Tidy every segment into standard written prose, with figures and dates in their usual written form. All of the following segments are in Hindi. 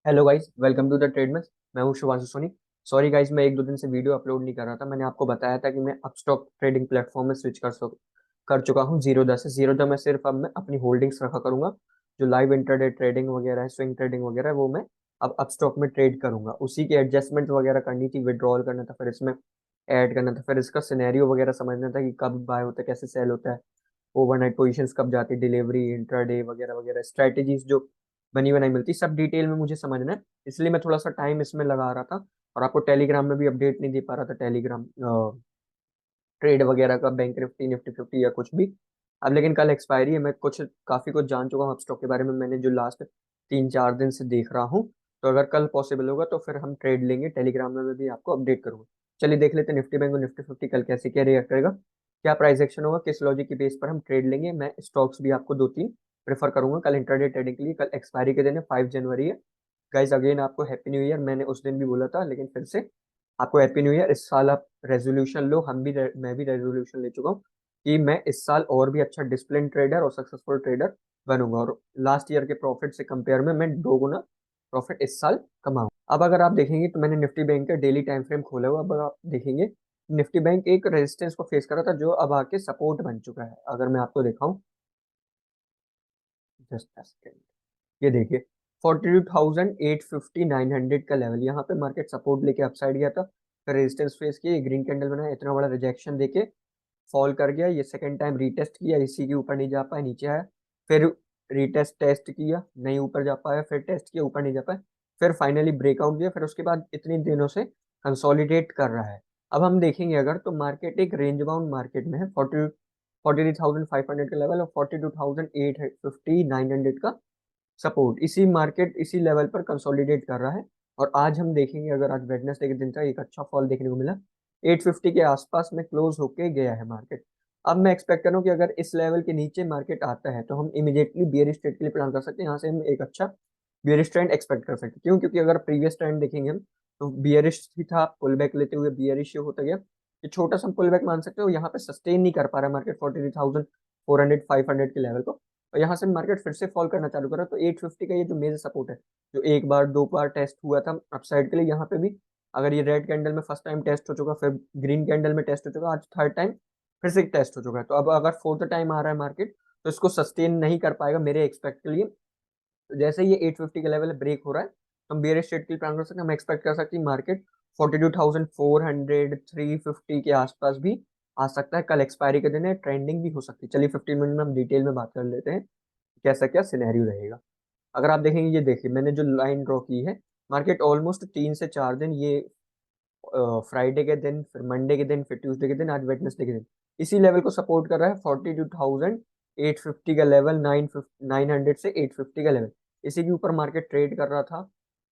Hello guys, welcome to the Trademan. मैं हूं शुभांशु सोनी। सॉरी गाइस, मैं एक दो दिन से वीडियो अपलोड नहीं कर रहा था। मैंने आपको बताया था कि मैं अपस्टॉक ट्रेडिंग प्लेटफॉर्म में स्विच कर चुका हूं जीरोधा से। जीरोधा में सिर्फ अब मैं अपनी होल्डिंग्स रखा करूंगा। जो लाइव इंटरडे ट्रेडिंग वगैरह है, स्विंग ट्रेडिंग वगैरह है, वो मैं अब अपस्टॉक में ट्रेड करूंगा। उसी की एडजस्टमेंट वगैरह करनी थी, विड्रॉल करना था, फिर इसमें ऐड करना था, फिर इसका सिनेरियो वगैरह समझना था कि कब बाय होता है, कैसे सेल होता है, ओवरनाइट पोजीशंस कब जाती, डिलीवरी, इंट्राडे वगैरह वगैरह स्ट्रेटेजीज जो बनी बनाई मिलती, सब डिटेल में मुझे समझना है। इसलिए मैं थोड़ा सा टाइम इसमें लगा रहा था और आपको टेलीग्राम में भी अपडेट नहीं दे पा रहा था, टेलीग्राम ट्रेड वगैरह का, बैंक निफ्टी, निफ्टी फिफ्टी या कुछ भी। अब लेकिन कल एक्सपायरी है, मैं काफी कुछ जान चुका हूँ स्टॉक के बारे में, मैंने जो लास्ट 3-4 दिन से देख रहा हूँ। तो अगर कल पॉसिबल होगा तो फिर हम ट्रेड लेंगे, टेलीग्राम में मैं भी आपको अपडेट करूंगा। चलिए देख लेते हैं निफ्टी बैंक और निफ्टी फिफ्टी कल कैसे क्या रिएक्ट करेगा, क्या प्राइस एक्शन होगा, किस लॉजिक की बेस पर हम ट्रेड लेंगे। मैं स्टॉक्स भी आपको 2-3 प्रेफर करूंगा कल इंटरडे ट्रेडिंग के लिए। कल एक्सपायरी के दिन है, 5 जनवरी है। गाइज अगेन आपको हैप्पी न्यू ईयर। मैंने उस दिन भी बोला था, लेकिन फिर से आपको हैप्पी न्यू ईयर। इस साल आप रेजोल्यूशन लो, मैं भी रेजोल्यूशन ले चुका हूँ कि मैं इस साल और भी अच्छा डिसिप्लिन ट्रेडर और सक्सेसफुल ट्रेडर बनूंगा, और लास्ट ईयर के प्रॉफिट से कंपेयर में मैं 2 गुना प्रॉफिट इस साल कमाऊँ। अब अगर आप देखेंगे तो मैंने निफ्टी बैंक का डेली टाइम फ्रेम खोला हुआ। अब आप देखेंगे निफ्टी बैंक एक रेजिस्टेंस को फेस कर रहा था, जो अब आके सपोर्ट बन चुका है। अगर मैं आपको दिखाऊं, जस्ट ये देखिए, 42,850 900 का लेवल, यहाँ पे मार्केट सपोर्ट लेके अपसाइड गया था, फिर रेजिस्टेंस फेस किया, ग्रीन कैंडल बनाया, इतना बड़ा रिजेक्शन देके फॉल कर गया। ये सेकंड टाइम रीटेस्ट किया, इसी के ऊपर नहीं जा पाया, नीचे आया, फिर रीटेस्ट टेस्ट किया, नहीं ऊपर जा पाया, फिर टेस्ट किया, ऊपर नहीं जा पाया, फिर फाइनली ब्रेकआउट दिया, फिर उसके बाद इतने दिनों से कंसोलिडेट कर रहा है। अब हम देखेंगे अगर, तो मार्केट एक रेंज बाउंड मार्केट में है। 43,500 का लेवल और 42,850 900 का सपोर्ट, इसी मार्केट इसी लेवल पर कंसोलिडेट कर रहा है। और आज हम देखेंगे, अगर आज वेडनेसडे के दिन का एक अच्छा फॉल देखने को मिला, 850 के आसपास में क्लोज होके गया है मार्केट। अब मैं एक्सपेक्ट कर रहा हूँ कि अगर इस लेवल के नीचे मार्केट आता है तो हम इमीडिएटली बियरिश ट्रेड के लिए प्लान कर सकते हैं। यहाँ से हम एक अच्छा बियरिश ट्रेंड एक्सपेक्ट कर सकते हैं। क्यों? क्योंकि अगर प्रीवियस ट्रेंड देखेंगे हम, तो बियरिश ही था, पुल बैक लेते हुए बियरिश होता गया। ये छोटा सा पुल बैक मान सकते हो, यहाँ पे सस्टेन नहीं कर पा रहा है मार्केट 43,400 500 के लेवल को, और यहाँ से मार्केट फिर से फॉल करना चालू करा। तो 850 का ये जो मेजर सपोर्ट है, जो एक बार दो बार टेस्ट हुआ था अपसाइड के लिए, यहाँ पे भी अगर ये रेड कैंडल में फर्स्ट टाइम टेस्ट हो चुका, फिर ग्रीन कैंडल में टेस्ट हो चुका, आज थर्ड टाइम फिर से टेस्ट हो चुका है, तो अब अगर फोर्थ टाइम आ रहा है मार्केट, तो इसको सस्टेन नहीं कर पाएगा मेरे एक्सपेक्ट के लिए। तो जैसे ही ये 850 का लेवल ब्रेक हो रहा है, तो हम बेयर स्ट्रेट के लिए प्लान कर सकते हैं। हम एक्सपेक्ट कर सकते हैं मार्केट 42,400 350 के आसपास भी आ सकता है। कल एक्सपायरी के दिन है, ट्रेंडिंग भी हो सकती है। चलिए 15 मिनट में हम डिटेल में बात कर लेते हैं कैसा क्या सिनेरियो रहेगा। अगर आप देखेंगे, ये देखिए मैंने जो लाइन ड्रॉ की है, मार्केट ऑलमोस्ट 3 से 4 दिन, ये फ्राइडे के दिन, फिर मंडे के दिन, फिर ट्यूसडे के दिन, आज वेडनेसडे के दिन, इसी लेवल को सपोर्ट कर रहा है। 42,850 का लेवल, 900 से 850 का लेवल, इसी के ऊपर मार्केट ट्रेड कर रहा था।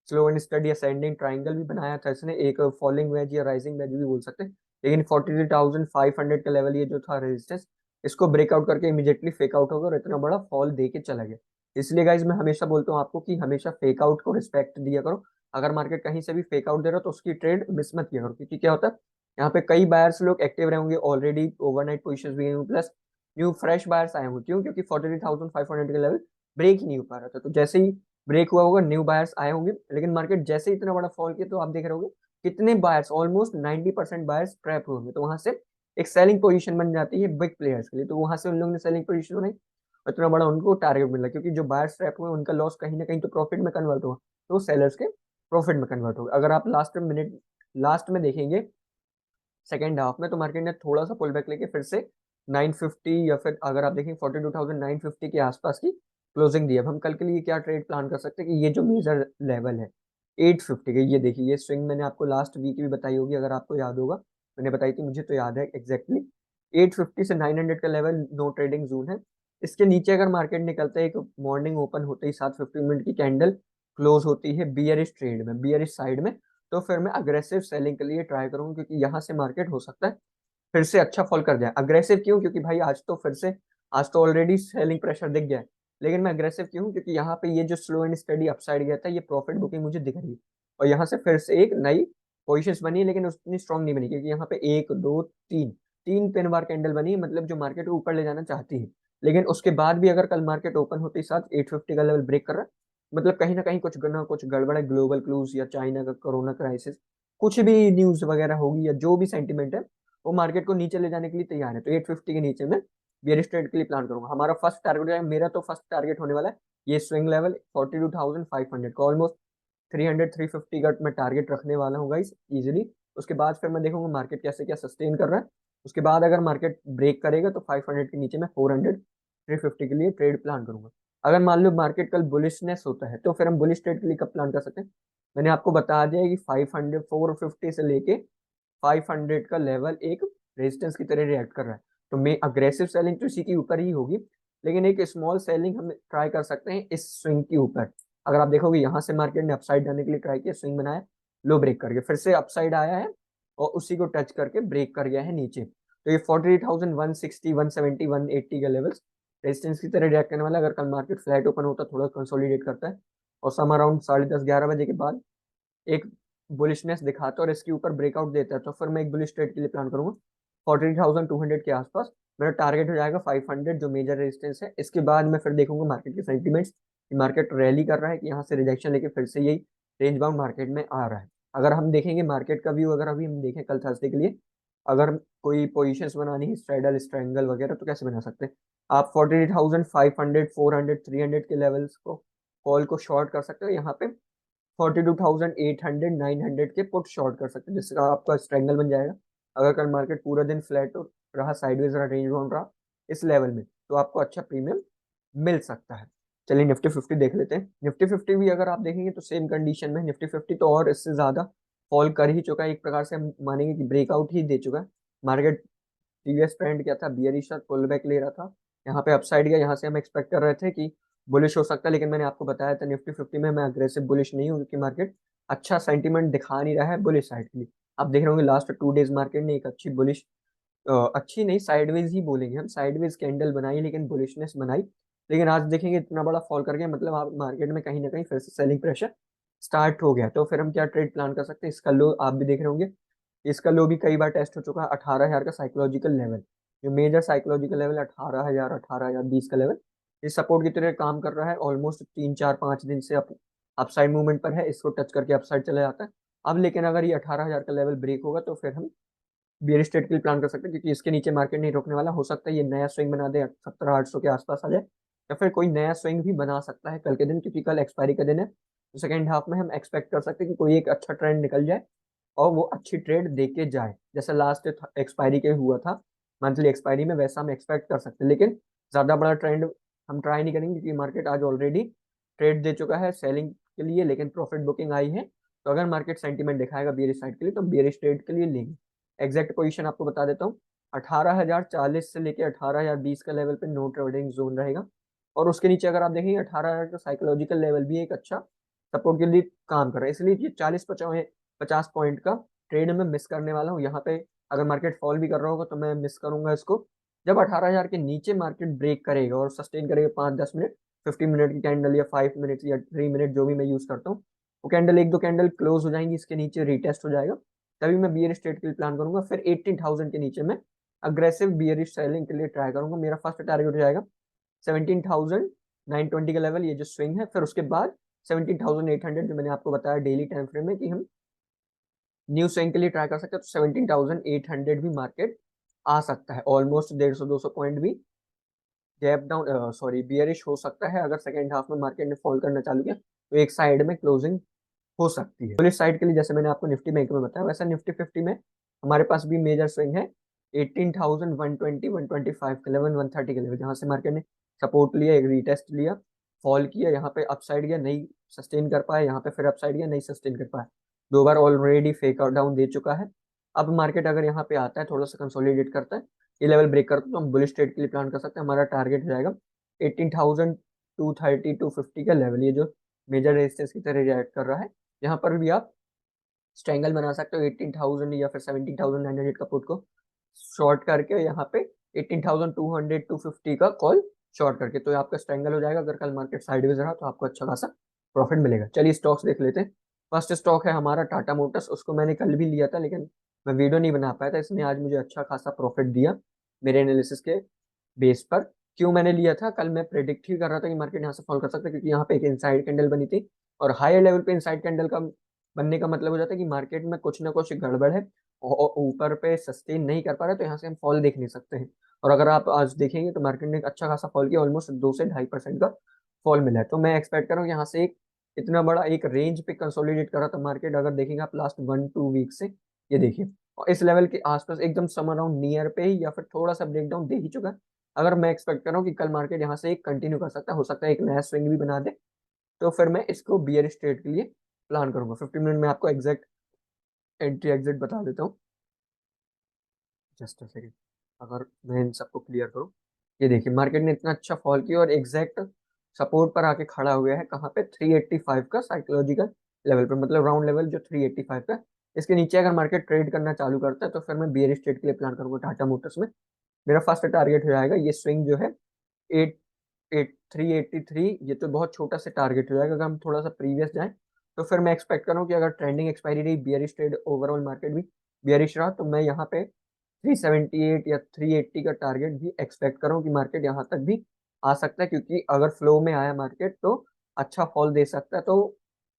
Slow and study ascending triangle भी बनाया था इसने, एक फॉलिंग वेज या राइजिंग वेज भी बोल सकते हैं। लेकिन 43,500 का लेवल, ये जो था रेजिस्टेंस, इसको ब्रेकआउट करके इमीडिएटली फेक आउट होगा और इतना बड़ा फॉल दे के चला गया। इसलिए गाइज मैं हमेशा बोलता हूँ आपको कि हमेशा फेक आउट को रिस्पेक्ट दिया करो। अगर मार्केट कहीं से भी फेक आउट दे रहा हो तो उसकी ट्रेड मिस मत किया करो, क्योंकि क्या होता है, यहाँ पे कई बायर्स लोग एक्टिव रहे होंगे, ऑलरेडी ओवरनाइट पोजीशंस भी हैं, प्लस न्यू फ्रेश बायर्स आए होंगे। क्यों? क्योंकि 43,500 का लेवल ब्रेक ही नहीं हो पा रहा था। तो जैसे ही ब्रेक हुआ होगा, न्यू बायर्स आए होंगे, लेकिन मार्केट जैसे ही इतना बड़ा फॉल किया, तो आप देख रहे होंगे कितने बायर्स, ऑलमोस्ट 90% बायर्स ट्रैप हुए होंगे। तो वहां से एक सेलिंग पोजीशन बन जाती है बिग प्लेयर्स के लिए, तो वहां से उन लोगों ने सेलिंग पोजीशन बनाई, इतना बड़ा उनको टारगेट मिला, क्योंकि जो बायर्स ट्रैप हुए उनका लॉस कहीं ना कहीं तो प्रॉफिट में कन्वर्ट हुआ, तो सेलर्स के प्रॉफिट में कन्वर्ट होगा। अगर आप लास्ट में देखेंगे सेकेंड हाफ में, तो मार्केट ने थोड़ा सा पुल बैक लेके फिर से 950, या फिर अगर आप देखें 42,950 के आसपास की क्लोजिंग दी। अब हम कल के लिए क्या ट्रेड प्लान कर सकते हैं कि ये जो मेजर लेवल है 850 का, ये देखिए, ये स्विंग मैंने आपको लास्ट वीक भी बताई होगी, अगर आपको याद होगा, मैंने बताई थी, मुझे तो याद है एग्जैक्टली। 850 से 900 का लेवल नो ट्रेडिंग जोन है। इसके नीचे अगर मार्केट निकलता है, एक मॉर्निंग ओपन होते ही साथ 15 मिनट की कैंडल क्लोज होती है बियरिश ट्रेड में, बियरिश साइड में, तो फिर मैं अग्रेसिव सेलिंग के लिए ट्राई करूंगा, क्योंकि यहाँ से मार्केट हो सकता है फिर से अच्छा फॉल कर जाए। अग्रेसिव क्यों? क्योंकि भाई आज तो ऑलरेडी सेलिंग प्रेशर दिख गया है, लेकिन मैं अग्रेसिव क्यों? क्योंकि यहाँ पे ये जो स्लो एंड स्टडी अपसाइड गया था, ये प्रॉफिट बुकिंग मुझे दिख रही है, और यहाँ से फिर से एक नई पोजिशन बनी है, लेकिन उतनी स्ट्रांग नहीं बनी, क्योंकि यहाँ पे एक दो तीन तीन पिन बार कैंडल बनी है, मतलब जो मार्केट को ऊपर ले जाना चाहती है। लेकिन उसके बाद भी अगर कल मार्केट ओपन होते ही साथ 850 का लेवल ब्रेक कर रहा है, मतलब कहीं ना कहीं कुछ ना कुछ गड़बड़ है, ग्लोबल क्लूज या चाइना का कोरोना क्राइसिस, कुछ भी न्यूज वगैरह होगी या जो भी सेंटीमेंट है, वो मार्केट को नीचे ले जाने के लिए तैयार है। तो 850 के नीचे मैं बियरिश ट्रेड के लिए प्लान करूंगा। हमारा फर्स्ट टारगेट है, मेरा तो फर्स्ट टारगेट होने वाला है ये स्विंग लेवल 42,500 का, ऑलमोस्ट 300-350 का मैं टारगेट रखने वाला हूँ गाइस इजीली। उसके बाद फिर मैं देखूंगा मार्केट कैसे क्या सस्टेन कर रहा है। उसके बाद अगर मार्केट ब्रेक करेगा तो 500 के नीचे मैं 400-350 के लिए ट्रेड प्लान करूंगा। अगर मान लो मार्केट कल बुलिशनेस होता है तो फिर हम बुलिश ट्रेड के लिए कब प्लान कर सकते हैं? मैंने आपको बता दिया है कि 500 450 से लेके 500 का लेवल एक रेजिस्टेंस की तरह रिएक्ट कर रहा है। तो मैं अग्रेसिव सेलिंग तो इसी के ऊपर ही होगी, लेकिन एक स्मॉल सेलिंग हम ट्राई कर सकते हैं इस स्विंग के ऊपर। अगर आप देखोगे यहाँ से मार्केट ने अपसाइड जाने के लिए ट्राई किया, स्विंग बनाया, लो ब्रेक करके फिर से अपसाइड आया है और उसी को टच करके ब्रेक कर गया है नीचे। तो ये 48,160 170 180 का लेवल्स रेजिस्टेंस की तरह रिएक्ट करने वाला है। अगर कल मार्केट फ्लैट ओपन होता, थोड़ा कंसोलिडेट करता है और सम अराउंड 10:30-11 बजे के बाद एक बुलिशनेस दिखाता है और इसके ऊपर ब्रेकआउट देता है, तो फिर मैं एक बुलिश ट्रेड के लिए प्लान करूंगा 43,200 के आसपास। मेरा टारगेट हो जाएगा 500 जो मेजर रेजिस्टेंस है। इसके बाद मैं फिर देखूंगा मार्केट के सेंटीमेंट्स कि मार्केट रैली कर रहा है कि यहाँ से रिजेक्शन लेके फिर से यही रेंज बाउंड मार्केट में आ रहा है। अगर हम देखेंगे मार्केट का व्यू, अगर अभी हम देखें कल थर्सडे के लिए, अगर कोई पोजीशंस बनानी है स्ट्रेडल स्ट्रेंगल वगैरह, तो कैसे बना सकते हैं? आप 43,500 400 300 के लेवल्स को कॉल को शॉर्ट कर सकते हो। यहाँ पे 42,800 900 के पुट शॉर्ट कर सकते हैं, जिसका आपका स्ट्रेंगल बन जाएगा। अगर कल मार्केट पूरा दिन फ्लैट रहा, साइडवेज रहा, रेंज बाउंड रहा इस लेवल में, तो आपको अच्छा प्रीमियम मिल सकता है। चलिए निफ्टी 50 देख लेते हैं। निफ्टी 50 भी अगर आप देखेंगे तो सेम कंडीशन में निफ्टी 50 तो और इससे ज्यादा फॉल कर ही चुका है। एक प्रकार से हम मानेंगे कि ब्रेकआउट ही दे चुका है। मार्केट प्रीवियस ट्रेंड क्या था, बियरिश था, पुल बैक ले रहा था, यहाँ पे अपसाइड गया। यहाँ से हम एक्सपेक्ट कर रहे थे कि बुलिश हो सकता है, लेकिन मैंने आपको बताया था निफ्टी 50 में मैं अग्रेसिव बुलिश नहीं हूँ, क्योंकि मार्केट अच्छा सेंटीमेंट दिखा नहीं रहा है बुलिश साइड के लिए। आप देख रहे होंगे लास्ट 2 डेज मार्केट ने एक अच्छी बुलिश, अच्छी नहीं साइडवेज ही बोलेंगे हम, साइडवेज कैंडल बनाई लेकिन बुलिशनेस बनाई। लेकिन आज देखेंगे इतना बड़ा फॉल कर गया, मतलब आप मार्केट में कहीं ना कहीं फिर से सेलिंग प्रेशर स्टार्ट हो गया। तो फिर हम क्या ट्रेड प्लान कर सकते हैं? इसका लो आप भी देख रहे होंगे, इसका लो भी कई बार टेस्ट हो चुका है 18,000 का साइकोलॉजिकल लेवल। जो मेजर साइकोलॉजिकल लेवल 18,000 18,020 का लेवल, इस सपोर्ट की तरह काम कर रहा है ऑलमोस्ट 3 4 5 दिन से। अपसाइड मूवमेंट पर है, इसको टच करके अपसाइड चला जाता है। अब लेकिन अगर ये 18,000 का लेवल ब्रेक होगा तो फिर हम बियर स्ट्रेट के लिए प्लान कर सकते हैं, क्योंकि इसके नीचे मार्केट नहीं रोकने वाला। हो सकता है ये नया स्विंग बना दे 17,800 के आसपास आ जाए, या फिर कोई नया स्विंग भी बना सकता है कल के दिन, क्योंकि कल एक्सपायरी का दिन है। तो सेकेंड हाफ में हम एक्सपेक्ट कर सकते हैं कि कोई एक अच्छा ट्रेंड निकल जाए और वो अच्छी ट्रेड दे के जाए, जैसा लास्ट एक्सपायरी के हुआ था मंथली एक्सपायरी में, वैसा हम एक्सपेक्ट कर सकते हैं। लेकिन ज़्यादा बड़ा ट्रेंड हम ट्राई नहीं करेंगे, क्योंकि मार्केट आज ऑलरेडी ट्रेड दे चुका है सेलिंग के लिए, लेकिन प्रॉफिट बुकिंग आई है। तो अगर मार्केट सेंटीमेंट दिखाएगा बियरिश साइड के लिए तो बियरिश ट्रेड के लिए लेंगे। एग्जैक्ट पोजीशन आपको बता देता हूँ, 18,040 से लेके 18,020 का लेवल पे नो ट्रेडिंग जोन रहेगा। और उसके नीचे अगर आप देखेंगे 18,000 का साइकोलॉजिकल लेवल भी एक अच्छा सपोर्ट के लिए काम कर रहा है। इसलिए ये 40-50 पॉइंट का ट्रेड में मिस करने वाला हूँ यहाँ पे। अगर मार्केट फॉल भी कर रहा होगा तो मैं मिस करूंगा इसको। जब 18,000 के नीचे मार्केट ब्रेक करेगा और सस्टेन करेगा 5-10 मिनट, 15 मिनट की कैंडल या 5 मिनट या 3 मिनट जो भी मैं यूज करता हूँ, वो कैंडल एक दो कैंडल क्लोज हो जाएंगी, इसके नीचे रीटेस्ट हो जाएगा, तभी मैं बियर स्ट्रेट के लिए प्लान करूंगा। फिर 18,000 के नीचे मैं अग्रेसिव बियरिश सेलिंग के लिए ट्राई करूंगा। मेरा फर्स्ट टारगेट हो जाएगा 17,920 का लेवल, ये जो स्विंग है। फिर उसके बाद 17,800 जो मैंने आपको बताया डेली टाइम फ्रेम में कि हम न्यू स्विंग के लिए ट्राई कर सकते हैं। तो 17,800 भी मार्केट आ सकता है, ऑलमोस्ट 150-200 पॉइंट भी गैप डाउन सॉरी बियरिश हो सकता है। अगर सेकेंड हाफ में मार्केट ने फॉल करना चालू किया तो एक साइड में क्लोजिंग हो सकती है। पुलिस साइड के लिए जैसे मैंने आपको निफ्टी बैंक में बताया, वैसा निफ्टी 50 में हमारे पास भी मेजर स्विंग है 18,120 125 के लेवल 130 के लेवल, जहाँ से मार्केट ने सपोर्ट लिया, एक रीटेस्ट लिया, फॉल किया, यहाँ पे अपसाइड गया, नहीं सस्टेन कर पाया, यहाँ पे फिर अपसाइड गया, नहीं सस्टेन कर पाया, 2 बार ऑलरेडी फेक आउट डाउन दे चुका है। अब मार्केट अगर यहाँ पे आता है, थोड़ा सा कंसोलिडेट करता है, ये लेवल ब्रेक करता है, तो हम बुलिश ट्रेड के लिए प्लान कर सकते हैं। हमारा टारगेट हो जाएगा 18,230 250 का लेवल, ये जो मेजर रेजिस्टेंस की तरह रिएक्ट कर रहा है। यहाँ पर भी आप स्ट्रेंगल बना सकते हो 18,000 या फिर 17,900 का पुट को शॉर्ट करके, यहाँ पे 18,200 250 का कॉल शॉर्ट करके, तो आपका स्ट्रेंगल हो जाएगा। अगर कल मार्केट साइडवेज रहा तो आपको अच्छा खासा प्रॉफिट मिलेगा। चलिए स्टॉक्स देख लेते हैं। फर्स्ट स्टॉक है हमारा टाटा मोटर्स। उसको मैंने कल भी लिया था, लेकिन मैं वीडियो नहीं बना पाया था, इसने आज मुझे अच्छा खासा प्रॉफिट दिया मेरे एनालिसिस के बेस पर। क्यों मैंने लिया था, कल मैं प्रेडिक्ट ही कर रहा था कि मार्केट यहाँ से फॉल कर सकता है, क्योंकि यहाँ पे एक इनसाइड कैंडल बनी थी, और हायर लेवल पे इनसाइड कैंडल का बनने का मतलब हो जाता है कि मार्केट में कुछ ना कुछ गड़बड़ है और ऊपर पे सस्टेन नहीं कर पा रहा, तो यहाँ से हम फॉल देख नहीं सकते हैं। और अगर आप आज देखेंगे तो मार्केट ने एक अच्छा खासा फॉल किया, ऑलमोस्ट 2 से 2.5% का फॉल मिला है। तो मैं एक्सपेक्ट कर रहा हूँ यहाँ से एक इतना बड़ा एक रेंज पे कंसोलिडेट कर रहा था मार्केट, अगर देखेंगे आप लास्ट 1-2 वीक से, ये देखिए, और इस लेवल के आसपास एकदम सम अराउंड नियर पे ही या फिर थोड़ा सा ब्रेकडाउन दे ही चुका है। अगर मैं एक्सपेक्ट कर रहा हूँ कि कल मार्केट यहाँ से एक कंटिन्यू कर सकता है, हो सकता है एक नया स्विंग भी बना दे, तो फिर मैं इसको बियर ट्रेड के लिए प्लान करूंगा। 15 मिनट में आपको एग्जैक्ट एंट्री एग्जिट बता देता हूँ, जस्ट अ सेकेंड, अगर मैं इन सबको क्लियर करूँ। ये देखिए, मार्केट ने इतना अच्छा फॉल किया और एग्जैक्ट सपोर्ट पर आके खड़ा हो गया है, कहाँ पे 385 का साइकोलॉजिकल लेवल पे, मतलब राउंड लेवल जो 385 का। इसके नीचे अगर मार्केट ट्रेड करना चालू करता है तो फिर मैं बियर ट्रेड के लिए प्लान करूंगा टाटा मोटर्स में। मेरा फर्स्ट टारगेट हो जाएगा ये स्विंग जो है 383। ये तो बहुत छोटा सा टारगेट हो जाएगा। अगर हम थोड़ा सा प्रीवियस जाएं तो फिर मैं एक्सपेक्ट करूँ कि अगर ट्रेंडिंग एक्सपायरी रही, बियरिश ट्रेड, ओवरऑल मार्केट भी बियरिश रहा, तो मैं यहाँ पे 378 या 380 का टारगेट भी एक्सपेक्ट करूँ कि मार्केट यहाँ तक भी आ सकता है, क्योंकि अगर फ्लो में आया मार्केट तो अच्छा फॉल दे सकता है। तो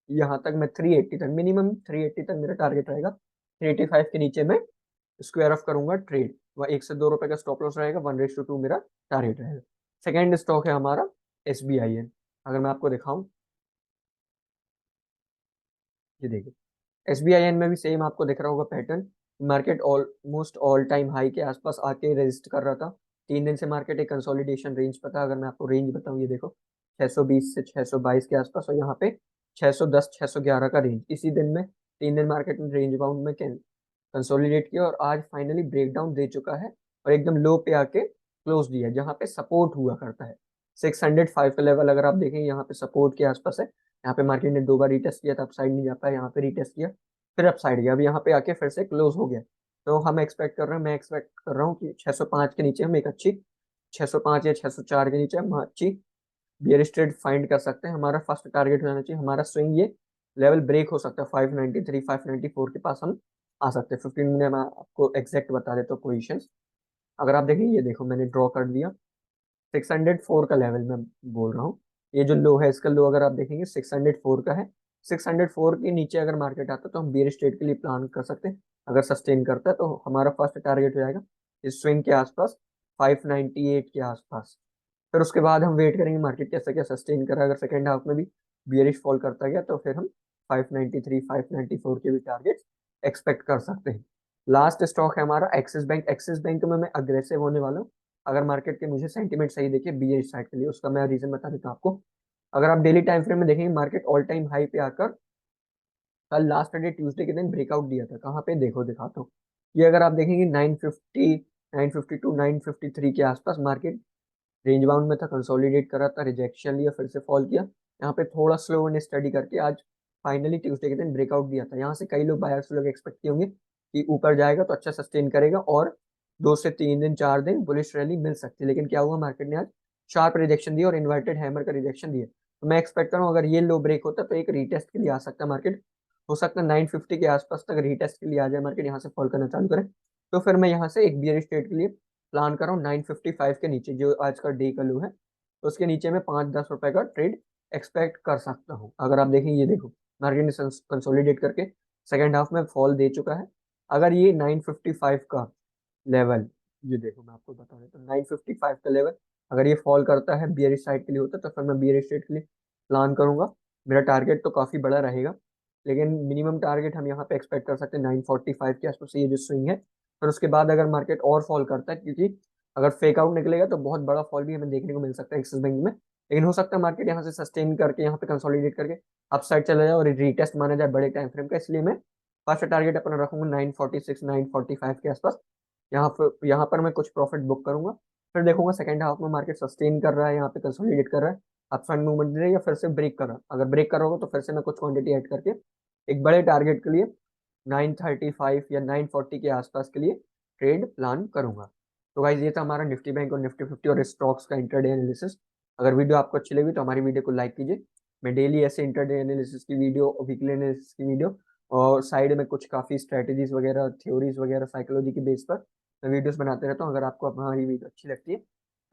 यहाँ तक मैं 380 तक, मिनिमम 380 तक मेरा टारगेट रहेगा। 385 के नीचे मैं स्क्वायर ऑफ करूंगा ट्रेड, वह 1 से 2 रुपए का स्टॉप लॉस रहेगा, 1:2 मेरा टारगेट रहेगा। सेकेंड स्टॉक है हमारा SBIN। अगर मैं आपको दिखाऊं, ये देखिए, SBIN में भी सेम आपको दिख रहा होगा pattern. Market almost all time high के आसपास आके रेजिस्ट कर रहा था। 3 दिन से मार्केट एक कंसोलिडेशन रेंज पता, अगर मैं आपको रेंज बताऊं, ये देखो 620 से 622 के आसपास, और यहाँ पे 610 611 का रेंज। इसी दिन में 3 दिन मार्केट ने रेंज बाउंड में कंसोलिडेट किया और आज फाइनली ब्रेकडाउन दे चुका है और एकदम लो पे आके क्लोज दिया, जहाँ पे सपोर्ट हुआ करता है 605 का लेवल। अगर आप देखें यहाँ पे सपोर्ट के आसपास है, यहाँ पे मार्केट ने 2 बार रिटेस्ट किया था, अपसाइड नहीं जा पाया, यहाँ पे रिटेस्ट किया फिर अपसाइड गया, अब यहाँ पे आके फिर से क्लोज हो गया। तो हम एक्सपेक्ट कर रहे हैं, मैं एक्सपेक्ट कर रहा हूँ कि 605 के नीचे हम एक अच्छी 605 या 604 के नीचे हम अच्छी बियर ट्रेड फाइंड कर सकते हैं। हमारा फर्स्ट टारगेट हो जाना चाहिए, हमारा स्विंग ये लेवल ब्रेक हो सकता है 593 594 के पास हम आ सकते हैं। 15 मिनट में आपको एग्जैक्ट बता देता हूँ पोजिशन। अगर आप देखें, ये देखो मैंने ड्रॉ कर दिया 604 का लेवल मैं बोल रहा हूँ। ये जो लो है, इसका लो अगर आप देखेंगे 604 का है। 604 के नीचे अगर मार्केट आता है तो हम बियर ट्रेड के लिए प्लान कर सकते हैं। अगर सस्टेन करता है तो हमारा फर्स्ट टारगेट हो जाएगा इस स्विंग के आसपास 598 के आसपास। फिर उसके बाद हम वेट करेंगे मार्केट कैसा क्या सस्टेन करा। अगर सेकेंड हाफ में भी बियरिश फॉल करता गया तो फिर हम 593 594 के भी टारगेट एक्सपेक्ट कर सकते हैं। लास्ट स्टॉक है हमारा एक्सिस बैंक। एक्सिस बैंक में मैं अग्रेसिव होने वाला हूँ, अगर मार्केट के मुझे सेंटीमेंट सही देखिए बियरिश साइड के लिए। उसका मैं रीजन बता देता हूँ आपको। अगर आप डेली टाइम फ्रेम में देखेंगे, मार्केट ऑल टाइम हाई पे आकर कल लास्ट डे ट्यूसडे के दिन ब्रेकआउट दिया था। कहाँ पे देखो, दिखाता हूँ। ये अगर आप देखेंगे 950 952 953 के आसपास मार्केट रेंज बाउंड में था, कंसोलिडेट करा था, रिजेक्शन लिया, फिर से फॉल किया। यहाँ पे थोड़ा स्लो एंड स्टडी करके आज फाइनली ट्यूसडे के दिन ब्रेकआउट दिया था। यहाँ से कई लोग, बायर्स लोग एक्सपेक्ट किए होंगे कि ऊपर जाएगा तो अच्छा सस्टेन करेगा और 2 से 3 दिन 4 दिन बुलिश रैली मिल सकती है, लेकिन क्या हुआ, मार्केट ने आज शार्प रिजेक्शन दिया और इन्वर्टेड हैमर का रिजेक्शन दिया। तो मैं एक्सपेक्ट कर रहा हूँ अगर ये लो ब्रेक होता है तो एक रीटेस्ट के लिए आ सकता है मार्केट। हो सकता है 950 के आसपास तक रीटेस्ट के लिए आ जाए मार्केट, यहाँ से फॉल करना चालू करे। तो फिर मैं यहाँ से एक बियरिश ट्रेड के लिए प्लान कर रहा हूँ 955 के नीचे, जो आज का डे का लो है, तो उसके नीचे में 5-10 रुपए का ट्रेड एक्सपेक्ट कर सकता हूँ। अगर आप देखें, ये देखो मार्केट ने कंसोलिडेट करके सेकेंड हाफ में फॉल दे चुका है। अगर ये 955 का लेवल, ये देखो मैं आपको बता देता हूँ, 955 का लेवल अगर ये फॉल करता है बियरिश साइड के लिए होता है तो फिर मैं बियरिश ट्रेड के लिए प्लान करूंगा। मेरा टारगेट तो काफी बड़ा रहेगा, लेकिन मिनिमम टारगेट हम यहाँ पे एक्सपेक्ट कर सकते हैं 945 के आसपास, ये जो स्विंग है। फिर उसके बाद अगर मार्केट और फॉल करता है, क्योंकि अगर फेक आउट निकलेगा तो बहुत बड़ा फॉल भी हमें देखने को मिल सकता है एक्सिस बैंक में, लेकिन हो सकता है मार्केट यहाँ से सस्टेन करके यहाँ पे कंसोलिडेट करके अपसाइड चला जाए और रीटेस्ट माना जाए बड़े टाइम फ्रेम का। इसलिए मैं फर्स्ट टारगेट अपना रखूंगा 946 945 के आसपास। यहाँ पर मैं कुछ प्रॉफिट बुक करूंगा। फिर देखूंगा सेकंड हाफ में मार्केट सस्टेन कर रहा है, यहाँ पे कंसोलिडेट कर रहा है, अपसाइड मूवमेंट दे रहा है, या फिर से ब्रेक कर रहा है। अगर ब्रेक कर रहा होगा तो फिर से मैं कुछ क्वांटिटी ऐड करके एक बड़े टारगेट के लिए 935 या 940 के आसपास के लिए ट्रेड प्लान करूंगा। तो गाइज ये था हमारा निफ्टी बैंक और निफ्टी 50 और स्टॉक्स का इंटरडे एनालिसिस। अगर वीडियो आपको अच्छी लगी तो हमारी वीडियो को लाइक कीजिए। मैं डेली ऐसे इंटरडे एनालिसिस की वीडियो, वीकली एनालिसिस की वीडियो और साइड में कुछ काफ़ी स्ट्रेटेजीज वगैरह, थ्योरीज वगैरह, साइकोलॉजी के बेस पर मैं वीडियोस बनाते रहता हूँ। अगर आपको हमारी वीडियो अच्छी लगती है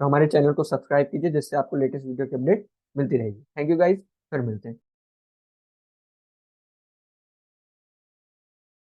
तो हमारे चैनल को सब्सक्राइब कीजिए जिससे आपको लेटेस्ट वीडियो की अपडेट मिलती रहेगी। थैंक यू गाइज, फिर मिलते हैं।